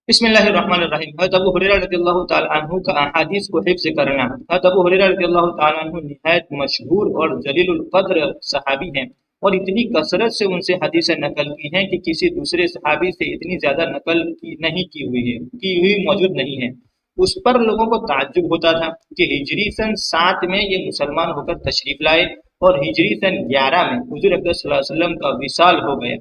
بسم اللہ الرحمن الرحیم۔ حضرت ابو ہریرہ رضی اللہ تعالی عنہ کا احادیث کو حفظ کرنا۔ حضرت ابو ہریرہ رضی اللہ تعالی عنہ نہایت مشہور اور جلیل القدر صحابی ہیں، اور اتنی کثرت سے ان سے حدیثیں نقل کی ہیں کہ کسی دوسرے صحابی سے اتنی زیادہ نقل نہیں کی ہوئی موجود نہیں ہے۔ اس پر لوگوں کو تعجب ہوتا تھا کہ ہجری سن 7 میں یہ مسلمان ہو کر تشریف لائے اور ہجری سن 11 میں حضور اکرم صلی اللہ علیہ وسلم کا وصال ہو گیا۔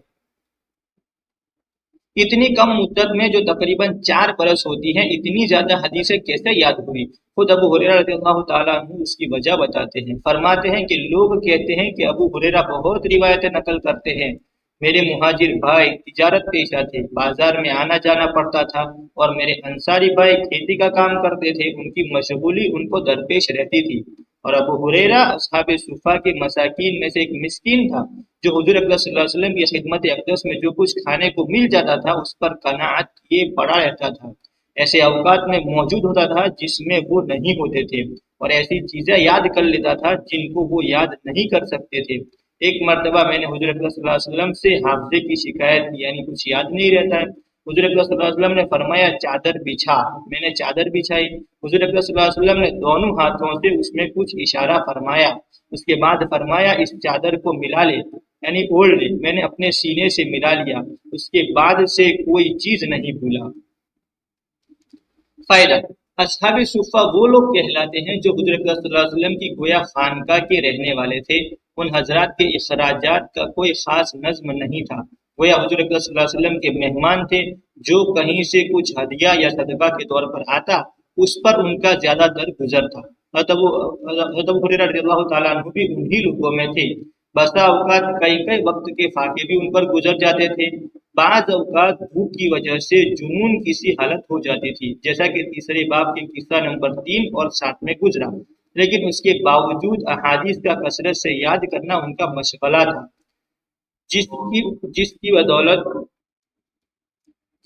اتنی کم مدت میں جو تقریباً 4 برس ہوتی ہیں، اتنی زیادہ حدیثیں کیسے یاد ہوئی؟ خود ابو ہریرہ رضی اللہ تعالیٰ عنہ اس کی وجہ بتاتے ہیں۔ فرماتے ہیں کہ لوگ کہتے ہیں کہ ابو ہریرہ بہت روایتیں نقل کرتے ہیں۔ میرے مہاجر بھائی تجارت پیشہ تھے، بازار میں آنا جانا پڑتا تھا، اور میرے انصاری بھائی کھیتی کا کام کرتے تھے، ان کی مشغولی ان کو درپیش رہتی تھی۔ اور ابو ہریرہ اصحاب صفہ کے مساکین میں سے ایک مسکین تھا، جو حضور اکرم صلی اللہ علیہ وسلم کی خدمت اقدس میں جو کچھ کھانے کو مل جاتا تھا اس پر قناعت کیے پڑا رہتا تھا۔ ایسے اوقات میں موجود ہوتا تھا جس میں وہ نہیں ہوتے تھے، اور ایسی چیزیں یاد کر لیتا تھا جن کو وہ یاد نہیں کر سکتے تھے۔ ایک مرتبہ میں نے حضور اکرم صلی اللہ علیہ وسلم سے حافظے کی شکایت کی، یعنی کچھ یاد نہیں رہتا ہے۔ حضور اکرم صلی اللہ علیہ وسلم نے فرمایا چادر بچھا۔ میں نے چادر بچھائی۔ حضور اکرم صلی اللہ علیہ وسلم نے دونوں ہاتھوں سے اس میں کچھ اشارہ فرمایا، اس کے بعد فرمایا اس چادر کو ملا لے، یعنی اوڑھ لے۔ میں نے اپنے سینے سے ملا لیا، اس کے بعد سے کوئی چیز نہیں بھولا۔ فائدہ: اصحاب صفہ وہ لوگ کہلاتے ہیں جو حضور اکرم صلی اللہ علیہ وسلم کی گویا خانقاہ کے رہنے والے تھے۔ ان حضرات کے اخراجات کا کوئی خاص نظم نہیں تھا، گویا حضور اکرم صلی اللہ علیہ وسلم کے مہمان تھے۔ جو کہیں سے کچھ ہدیہ یا صدقہ کے طور پر آتا، اس پر ان کا زیادہ در گزر تھا۔ حضرت ابو ہریرہ رضی اللہ تعالیٰ عنہ بھی انہی لوگوں میں تھے۔ بسا اوقات کئی وقت کے فاقے بھی ان پر گزر جاتے تھے۔ بعض اوقات بھوک کی وجہ سے جنون کسی حالت ہو جاتی تھی، جیسا کہ تیسرے باب کے قصہ نمبر 3 اور 7 میں گزرا، لیکن اس کے باوجود احادیث کا کثرت سے یاد کرنا ان کا مشغلہ تھا،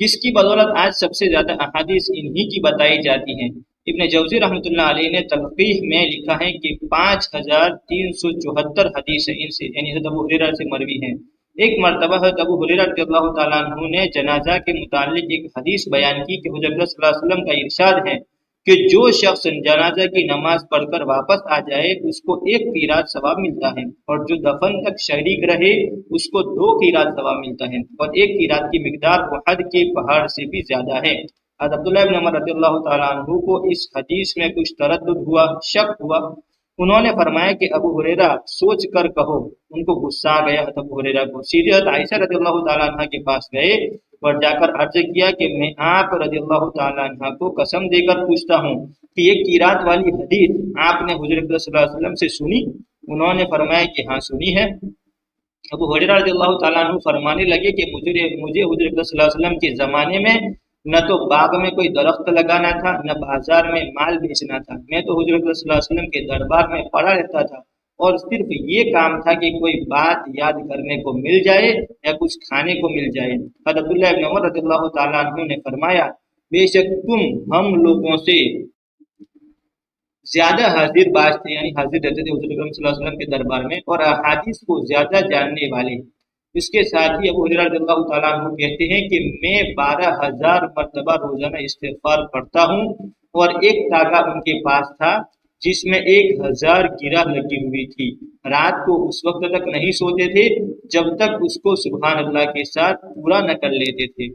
جس کی بدولت آج سب سے زیادہ احادیث انہی کی بتائی جاتی ہیں۔ ابن جوزی رحمۃ اللہ علیہ نے تلقیح میں لکھا ہے کہ 5374 حدیثیں ان سے، یعنی حضرت ابو ہریرہ سے مروی ہیں۔ ایک مرتبہ حضرت ابو ہریرہ رضی اللہ تعالیٰ عنہ نے جنازہ کے متعلق ایک حدیث بیان کی کہ حضور صلی اللہ علیہ وسلم کا ارشاد ہے کہ جو شخص جنازہ کی نماز پڑھ کر واپس آ جائے اس کو 1 قیراط ثواب ملتا ہے، اور جو دفن تک شریک رہے اس کو 2 قیراط ثواب ملتا ہے، اور 1 قیراط کی مقدار احد کے پہاڑ سے بھی زیادہ ہے۔ حضرت عبداللہ بن عمر رضی اللہ تعالیٰ عنہ کو اس حدیث میں کچھ تردد ہوا، شک ہوا۔ انہوں نے فرمایا کہ ابو ہریرہ سوچ کر کہو۔ ان کو غصہ آ گیا حضرت ابو ہریرہ کو، سیدھے حضرت عائشہ رضی اللہ تعالیٰ عنہ کے پاس گئے اور جا کر عرض کیا کہ میں آپ رضی اللہ تعالیٰ عنہ کو قسم دے کر پوچھتا ہوں کہ یہ قیراط والی حدیث آپ نے حضور اکرم صلی اللہ علیہ وسلم سے سنی؟ انہوں نے فرمایا کہ ہاں سنی ہے۔ ابو ہریرہ رضی اللہ تعالیٰ عنہ فرمانے لگے کہ مجھے حضور اکرم صلی اللہ علیہ وسلم کے زمانے میں نہ تو باغ میں کوئی درخت لگانا تھا، نہ بازار میں مال بیچنا تھا۔ میں تو حضور اکرم صلی اللہ علیہ وسلم کے دربار میں پڑا رہتا تھا، اور صرف یہ کام تھا کہ کوئی بات یاد کرنے کو مل جائے یا کچھ کھانے کو مل جائے۔ حضرت عبداللہ بن عمر رضی اللہ تعالیٰ عنہ نے فرمایا بے شک تم ہم لوگوں سے زیادہ حاضر باز تھے، یعنی حاضر رہتے تھے حضور اکرم صلی اللہ علیہ وسلم کے دربار میں، اور احادیث کو زیادہ جاننے والے۔ اس کے ساتھ ہی ابو ہریرہ رضی اللہ تعالیٰ عنہ کہتے ہیں کہ میں 12,000 مرتبہ روزانہ استغفار پڑھتا ہوں، اور ایک تاگا ان کے پاس تھا جس میں 1000 گرہ لگی ہوئی تھی۔ رات کو اس وقت تک نہیں سوتے تھے جب تک اس کو سبحان اللہ کے ساتھ پورا نہ کر لیتے تھے۔